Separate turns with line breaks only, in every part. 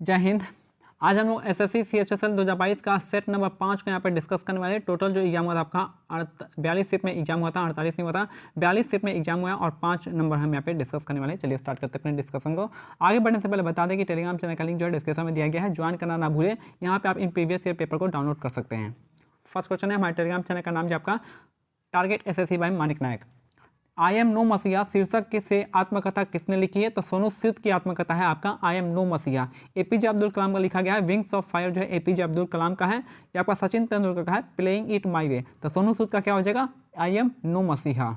जय हिंद। आज हम लोग एसएससी CHSL 2022 का सेट नंबर 5 को यहाँ पे डिस्कस करने वाले। टोटल जो एग्जाम हुआ था आपका 42 शिफ्ट में एग्जाम हुआ था, 48 नहीं हुआ था, 42 शिफ्ट में एग्जाम हुआ और 5 नंबर हम यहाँ पे डिस्कस करने वाले। चलिए स्टार्ट करते हैं अपने डिस्कशन को। आगे बढ़ने से पहले बता दें कि टेलीग्राम चैनल का लिंक जो है डिस्क्रिप्शन में दिया गया है, ज्वाइन करना ना भूलें। यहाँ पे आप इन प्रीवियस ईयर पेपर को डाउनलोड कर सकते हैं। फर्स्ट क्वेश्चन है, हमारे टेलीग्राम चैनल का नाम जो आपका target SSC by Manik Nayak. I am no मसीहा शीर्षक से आत्मकथा किसने लिखी है? तो सोनू सूद की आत्मकथा है आपका आई एम नो मसीहा। APJ अब्दुल कलाम का लिखा गया है। विंग्स ऑफ फायर जो है APJ अब्दुल कलाम का है। ये आपका सचिन तेंदुलकर का है प्लेइंग इट माई वे। तो सोनू सूद का क्या हो जाएगा? आई एम नो मसीहा।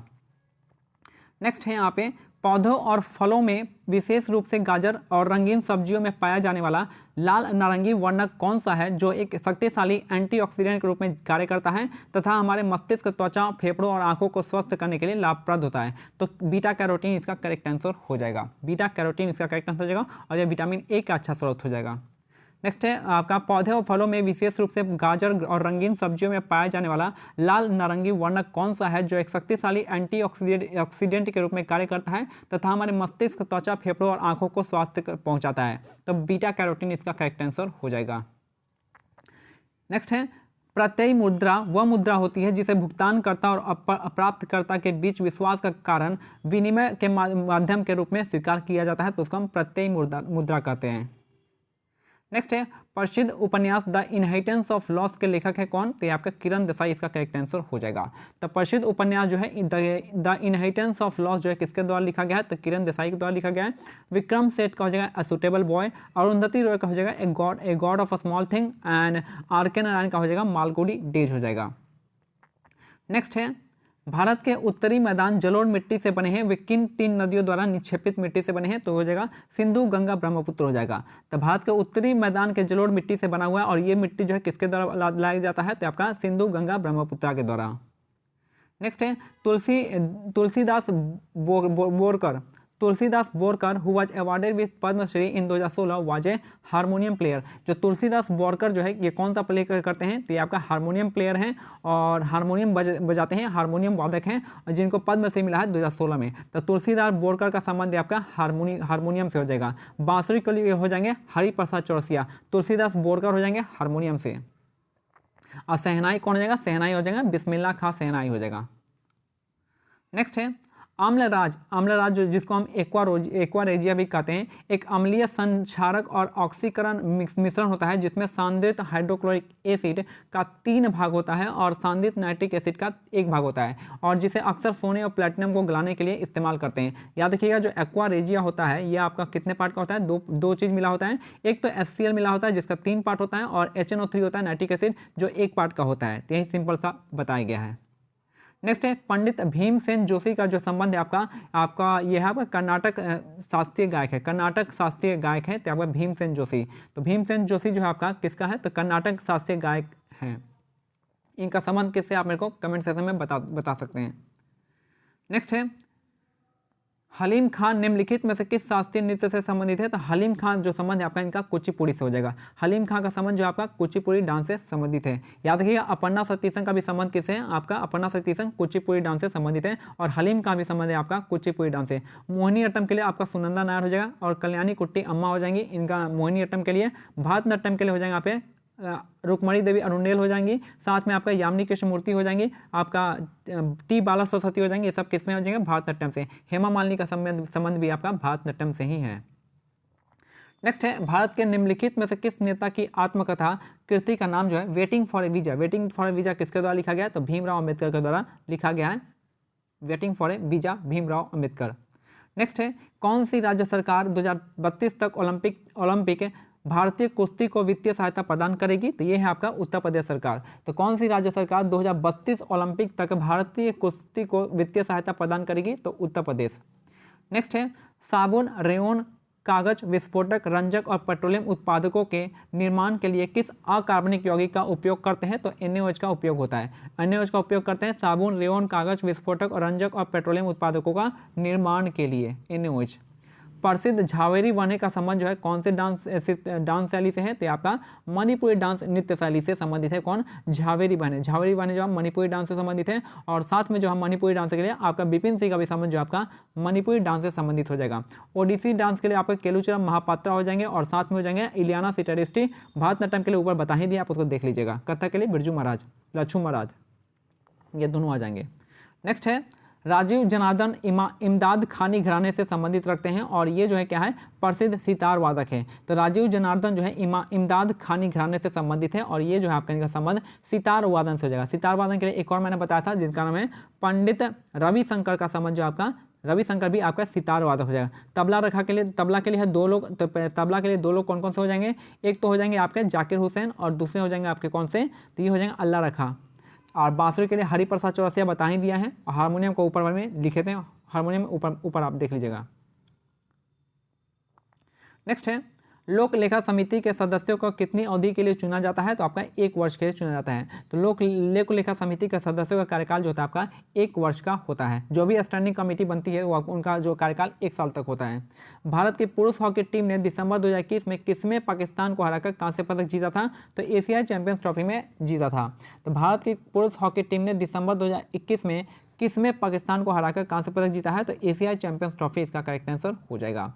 नेक्स्ट है यहाँ पे, पौधों और फलों में विशेष रूप से गाजर और रंगीन सब्जियों में पाया जाने वाला लाल नारंगी वर्णक कौन सा है जो एक शक्तिशाली एंटीऑक्सीडेंट के रूप में कार्य करता है तथा हमारे मस्तिष्क, त्वचा, फेफड़ों और आंखों को स्वस्थ करने के लिए लाभप्रद होता है? तो बीटा कैरोटीन इसका करेक्ट आंसर हो जाएगा। बीटा कैरोटीन इसका करेक्ट आंसर हो जाएगा और यह विटामिन ए का अच्छा स्रोत हो जाएगा। नेक्स्ट है आपका, पौधे और फलों में विशेष रूप से गाजर और रंगीन सब्जियों में पाया जाने वाला लाल नारंगी वर्णक कौन सा है जो एक शक्तिशाली एंटीऑक्सीडेंट के रूप में कार्य करता है तथा हमारे मस्तिष्क, त्वचा, फेफड़ों और आंखों को स्वास्थ्य पहुंचाता है? तो बीटा कैरोटीन इसका करेक्ट आंसर हो जाएगा। नेक्स्ट है, प्रत्ययी मुद्रा वह मुद्रा होती है जिसे भुगतानकर्ता और प्राप्तकर्ता के बीच विश्वास का कारण विनिमय के माध्यम के रूप में स्वीकार किया जाता है, तो उसको हम प्रत्ययी मुद्रा कहते हैं। नेक्स्ट है, प्रसिद्ध उपन्यास द इनहेरिटेंस ऑफ लॉस के लेखक है कौन? तो ये आपका किरण देसाई इसका करेक्ट आंसर हो जाएगा। तो प्रसिद्ध उपन्यास जो है द इनहेरिटेंस ऑफ लॉस जो है किसके द्वारा लिखा गया है? तो किरण देसाई के द्वारा लिखा गया है। विक्रम सेठ का हो जाएगा a suitable boy. Arundhati Roy का हो जाएगा a god of a small thing and RK Narayan का हो जाएगा मालगुडी डेज हो जाएगा। नेक्स्ट है, भारत के उत्तरी मैदान जलोढ़ मिट्टी से बने हैं, वे किन 3 नदियों द्वारा निक्षेपित मिट्टी से बने हैं? तो हो जाएगा सिंधु, गंगा, ब्रह्मपुत्र हो जाएगा। तो भारत के उत्तरी मैदान के जलोढ़ मिट्टी से बना हुआ है और ये मिट्टी जो है किसके द्वारा लाया जाता है? तो आपका सिंधु, गंगा, ब्रह्मपुत्र के द्वारा। नेक्स्ट है, Tulsidas Borkar who was awarded with Padma Shri in 2016 was a harmonium player. जो तुलसीदास बोरकर जो है ये कौन सा प्ले करते हैं? तो ये आपका हारमोनियम प्लेयर हैं और हारमोनियम बजाते हैं, हारमोनियम वादक हैं और जिनको पद्मश्री मिला है 2016 में। तो तुलसीदास बोरकर का संबंध आपका हारमोनियम से हो जाएगा। बांसुरी के लिए हो जाएंगे हरिप्रसाद चौरसिया, तुलसीदास बोरकर हो जाएंगे हारमोनियम से। और शहनाई कौन हो जाएगा? शहनाई हो जाएगा बिस्मिल्लाह खां शहनाई हो जाएगा। नेक्स्ट है, आम्लराज जो जिसको हम एक्वारेजिया भी कहते हैं, एक अम्लीय संक्षारक और ऑक्सीकरण मिश्रण होता है जिसमें सांद्रित हाइड्रोक्लोरिक एसिड का 3 भाग होता है और सांद्रित नाइट्रिक एसिड का 1 भाग होता है और जिसे अक्सर सोने और प्लेटिनम को गलाने के लिए इस्तेमाल करते हैं। याद रखिएगा जो एक्वारेजिया होता है ये आपका कितने पार्ट का होता है? दो चीज़ मिला होता है। एक तो HCl मिला होता है जिसका 3 पार्ट होता है और HNO3 होता है नाइट्रिक एसिड जो 1 पार्ट का होता है। तो यही सिंपल सा बताया गया है। नेक्स्ट है, पंडित भीमसेन जोशी का जो संबंध है आपका ये है आपका कर्नाटक शास्त्रीय गायक है, कर्नाटक शास्त्रीय गायक है। तो आपका भीमसेन जोशी, तो भीमसेन जोशी जो है आपका किसका है? तो कर्नाटक शास्त्रीय गायक है। इनका संबंध किससे आप मेरे को कमेंट सेक्शन में बता सकते हैं। नेक्स्ट है, हलीम खान निम्नलिखित में से किस शास्त्रीय नृत्य से संबंधित है? तो हलीम खान जो संबंध है आपका इनका कुचिपुड़ी से हो जाएगा। हलीम खान का संबंध जो आपका कुचिपुड़ी डांस से संबंधित है। याद रखिएगा अपर्णा सतीशन का भी संबंध किससे है? आपका अपर्णा सतीशन कुचिपुड़ी डांस से संबंधित है और हलीम का भी संबंध है आपका कुचिपुड़ी डांस से। मोहिनी अट्टम के लिए आपका सुनंदा नायर हो जाएगा और कल्याणी कुट्टी अम्मा हो जाएंगी इनका मोहिनी अट्टम के लिए। भारतनाट्यम के लिए हो जाएगा यहाँ पे रुक्मणी देवी अरुणेल हो जाएंगी, साथ में आपका यामिनी कृष्णमूर्ति हो जाएंगी, आपका T बाला सरस्वती हो जाएंगे। ये सब किसमें हो जाएंगे? भारतनाट्यम से। हेमा मालिनी का संबंध भी आपका भारतनाट्यम से ही है। नेक्स्ट है, भारत के निम्नलिखित में से किस नेता की आत्मकथा कृति का नाम जो है waiting for A visa? Waiting for A visa किसके द्वारा लिखा गया है? तो भीमराव अम्बेडकर के द्वारा लिखा गया है। Waiting for A visa Bhimrao Ambedkar. Next है, कौन सी राज्य सरकार 2032 तक ओलंपिक भारतीय कुश्ती को वित्तीय सहायता प्रदान करेगी? तो ये है आपका उत्तर प्रदेश सरकार। तो कौन सी राज्य सरकार 2032 ओलंपिक तक भारतीय कुश्ती को वित्तीय सहायता प्रदान करेगी? तो उत्तर प्रदेश। नेक्स्ट है, साबुन, रेयन, कागज, विस्फोटक, रंजक और पेट्रोलियम उत्पादकों के निर्माण के लिए किस अकार्बनिक यौगिक का उपयोग करते हैं? तो NaOH का उपयोग होता है। NaOH का उपयोग करते हैं साबुन, रेयन, कागज, विस्फोटक और रंजक और पेट्रोलियम उत्पादकों का निर्माण के लिए NaOH। प्रसिद्ध झावेरी वन का संबंध जो है कौन से डांस शैली से है, तो आपका मणिपुरी डांस नृत्य शैली से संबंधित है। कौन? झावेरी वन है। झावेरी वन जो है मणिपुरी डांस से संबंधित है, और साथ में जो है मणिपुरी डांस के लिए आपका विपिन सिंह का भी संबंध जो आपका मणिपुरी डांस से संबंधित हो जाएगा। ओडिसी डांस के लिए आपका केलुचरम महापात्रा हो जाएंगे, और साथ में हो जाएंगे इलियाना सिटरिस्टी। भारतनाट्यम के लिए ऊपर बता ही दिया, आप उसको देख लीजिएगा। कथक के लिए बिरजू महाराज, लच्छू महाराज, ये दोनों आ जाएंगे। नेक्स्ट है राजीव जनार्दन इमदाद खानी घराने से संबंधित रखते हैं, और ये जो है क्या है, प्रसिद्ध सितार वादक है। तो राजीव जनार्दन जो है इमदाद खानी घराने से संबंधित है, और ये जो है आपका इनका संबंध सितार वादन से हो जाएगा। सितार वादन के लिए एक और मैंने बताया था जिसका नाम है पंडित रविशंकर का संबंध, जो आपका रविशंकर भी आपका सितार वादक हो जाएगा। तबला के लिए है दो लोग, तो तबला के लिए दो लोग कौन कौन से हो जाएंगे, एक तो हो जाएंगे आपके जाकिर हुसैन, और दूसरे हो जाएंगे आपके कौन से, तो ये हो जाएंगे अल्लाह रखा। और बांसुरी के लिए हरिप्रसाद चौरसिया बता ही दिया है, और हारमोनियम को ऊपर में लिखे थे, हारमोनियम ऊपर आप देख लीजिएगा। नेक्स्ट है लोक लेखा समिति के सदस्यों को कितनी अवधि के लिए चुना जाता है, तो आपका 1 वर्ष के लिए चुना जाता है। तो लोक लेखा समिति के सदस्यों का कार्यकाल जो होता है आपका 1 वर्ष का होता है। जो भी स्टैंडिंग कमेटी बनती है वो उनका जो कार्यकाल 1 साल तक होता है। भारत की पुरुष हॉकी टीम ने दिसंबर 2021 में किसमें पाकिस्तान को हराकर कांस्य पदक जीता था, तो एशियाई चैंपियंस ट्रॉफी में जीता था। तो भारत की पुरुष हॉकी टीम ने दिसंबर 2021 में किसमें पाकिस्तान को हराकर कांस्य पदक जीता है, तो एशियाई चैंपियंस ट्रॉफी इसका करेक्ट आंसर हो जाएगा।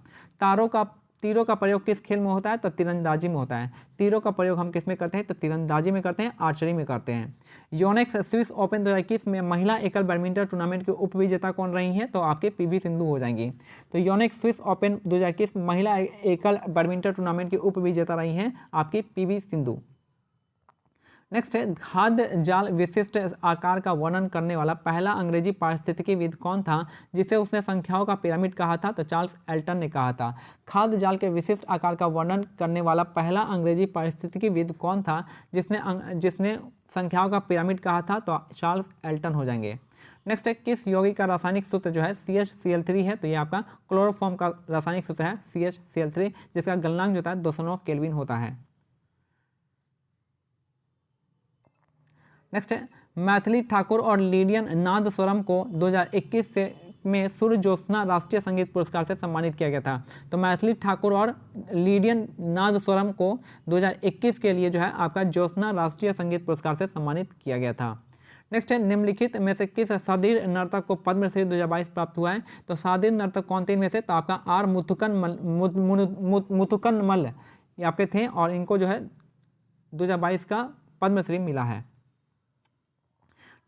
तीरों का प्रयोग किस खेल में होता है, तो तीरंदाजी में होता है। तीरों का प्रयोग हम किस में करते हैं, तो तीरंदाजी में करते हैं, आर्चरी में करते हैं। योनेक्स स्विस ओपन 2021 में महिला एकल बैडमिंटन टूर्नामेंट की उपविजेता कौन रही हैं, तो आपके पीवी सिंधु हो जाएंगी। तो योनेक्स स्विस ओपन 2021 महिला एकल बैडमिंटन टूर्नामेंट की उपविजेता रही हैं आपकी पीवी सिंधु। नेक्स्ट है खाद्य जाल विशिष्ट आकार का वर्णन करने वाला पहला अंग्रेजी पारिस्थितिकीविद कौन था जिसे उसने संख्याओं का पिरामिड कहा था, तो चार्ल्स एल्टन ने कहा था। खाद्य जाल के विशिष्ट आकार का वर्णन करने वाला पहला अंग्रेजी पारिस्थितिकीविद कौन था जिसने संख्याओं का पिरामिड कहा था, तो चार्ल्स एल्टन हो जाएंगे। नेक्स्ट है किस यौगिक का रासायनिक सूत्र जो है CH Cl3 है, तो ये आपका क्लोरोफॉर्म का रासायनिक सूत्र है CH Cl3, जिसका गलनांक जो होता है 209 केल्विन होता है। नेक्स्ट है मैथिली ठाकुर और लिडियन नादस्वरम को 2021 में सूर्य ज्योत्सना राष्ट्रीय संगीत पुरस्कार से सम्मानित किया गया था। तो मैथिली ठाकुर और लिडियन नादस्वरम को 2021 के लिए जो है आपका ज्योत्सना राष्ट्रीय संगीत पुरस्कार से सम्मानित किया गया था। नेक्स्ट है निम्नलिखित में से किस सादीर नर्तक को पद्मश्री 2022 प्राप्त हुआ है, तो सादीर नर्तक कौन थे इनमें से, तो आपका आर मुथुकनमल ये आपके थे, और इनको जो है 2022 का पद्मश्री मिला है।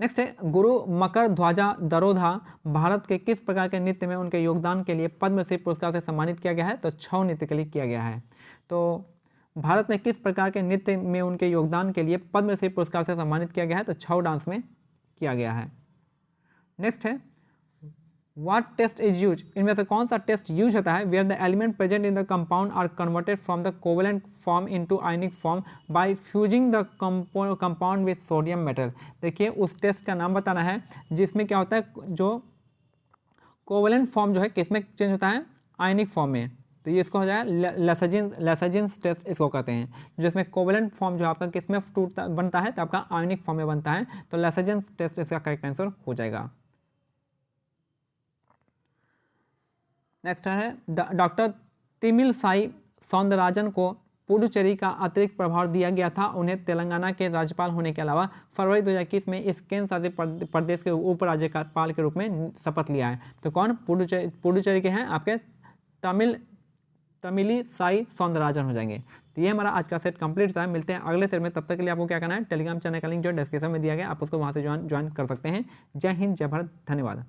नेक्स्ट है गुरु मकर ध्वजा दरोधा भारत के किस प्रकार के नृत्य में उनके योगदान के लिए पद्मश्री पुरस्कार से सम्मानित किया गया है, तो छऊ नृत्य के लिए किया गया है। तो भारत में किस प्रकार के नृत्य में उनके योगदान के लिए पद्मश्री पुरस्कार से सम्मानित किया गया है, तो छऊ डांस में किया गया है। नेक्स्ट है व्हाट टेस्ट इज यूज, इनमें से कौन सा टेस्ट यूज होता है where the element present in the compound are converted from the covalent form into ionic form by fusing the compound with sodium metal. देखिए उस टेस्ट का नाम बताना है जिसमें क्या होता है, जो कोवेलेंट फॉर्म जो है किसमें चेंज होता है, आयनिक फॉर्म में। तो ये इसको हो जाएगा लेसजिन्स टेस्ट इसको कहते हैं, जिसमें कोवेलेंट फॉर्म जो आपका किसमें बनता है, तो आपका आयनिक फॉर्म में बनता है। तो लेसजिन्स टेस्ट इसका करेक्ट आंसर हो जाएगा। नेक्स्ट है डॉक्टर तिमिलसाई सौंदरराजन को पुडुचेरी का अतिरिक्त प्रभार दिया गया था। उन्हें तेलंगाना के राज्यपाल होने के अलावा फरवरी 2021 में इस केंद्र शासित प्रदेश के उप राज्यपाल के रूप में शपथ लिया है। तो कौन, पुडुचेरी के हैं आपके तमिलिसाई सौंदरराजन हो जाएंगे। तो ये हमारा आज का सेट कंप्लीट था। मिलते हैं अगले सेट में, तब तक के लिए आपको क्या करना है, टेलीग्राम चैनल का लिंक जो डिस्क्रिप्शन में दिया गया, आप उसको वहाँ से ज्वाइन कर सकते हैं। जय हिंद, जय भारत, धन्यवाद।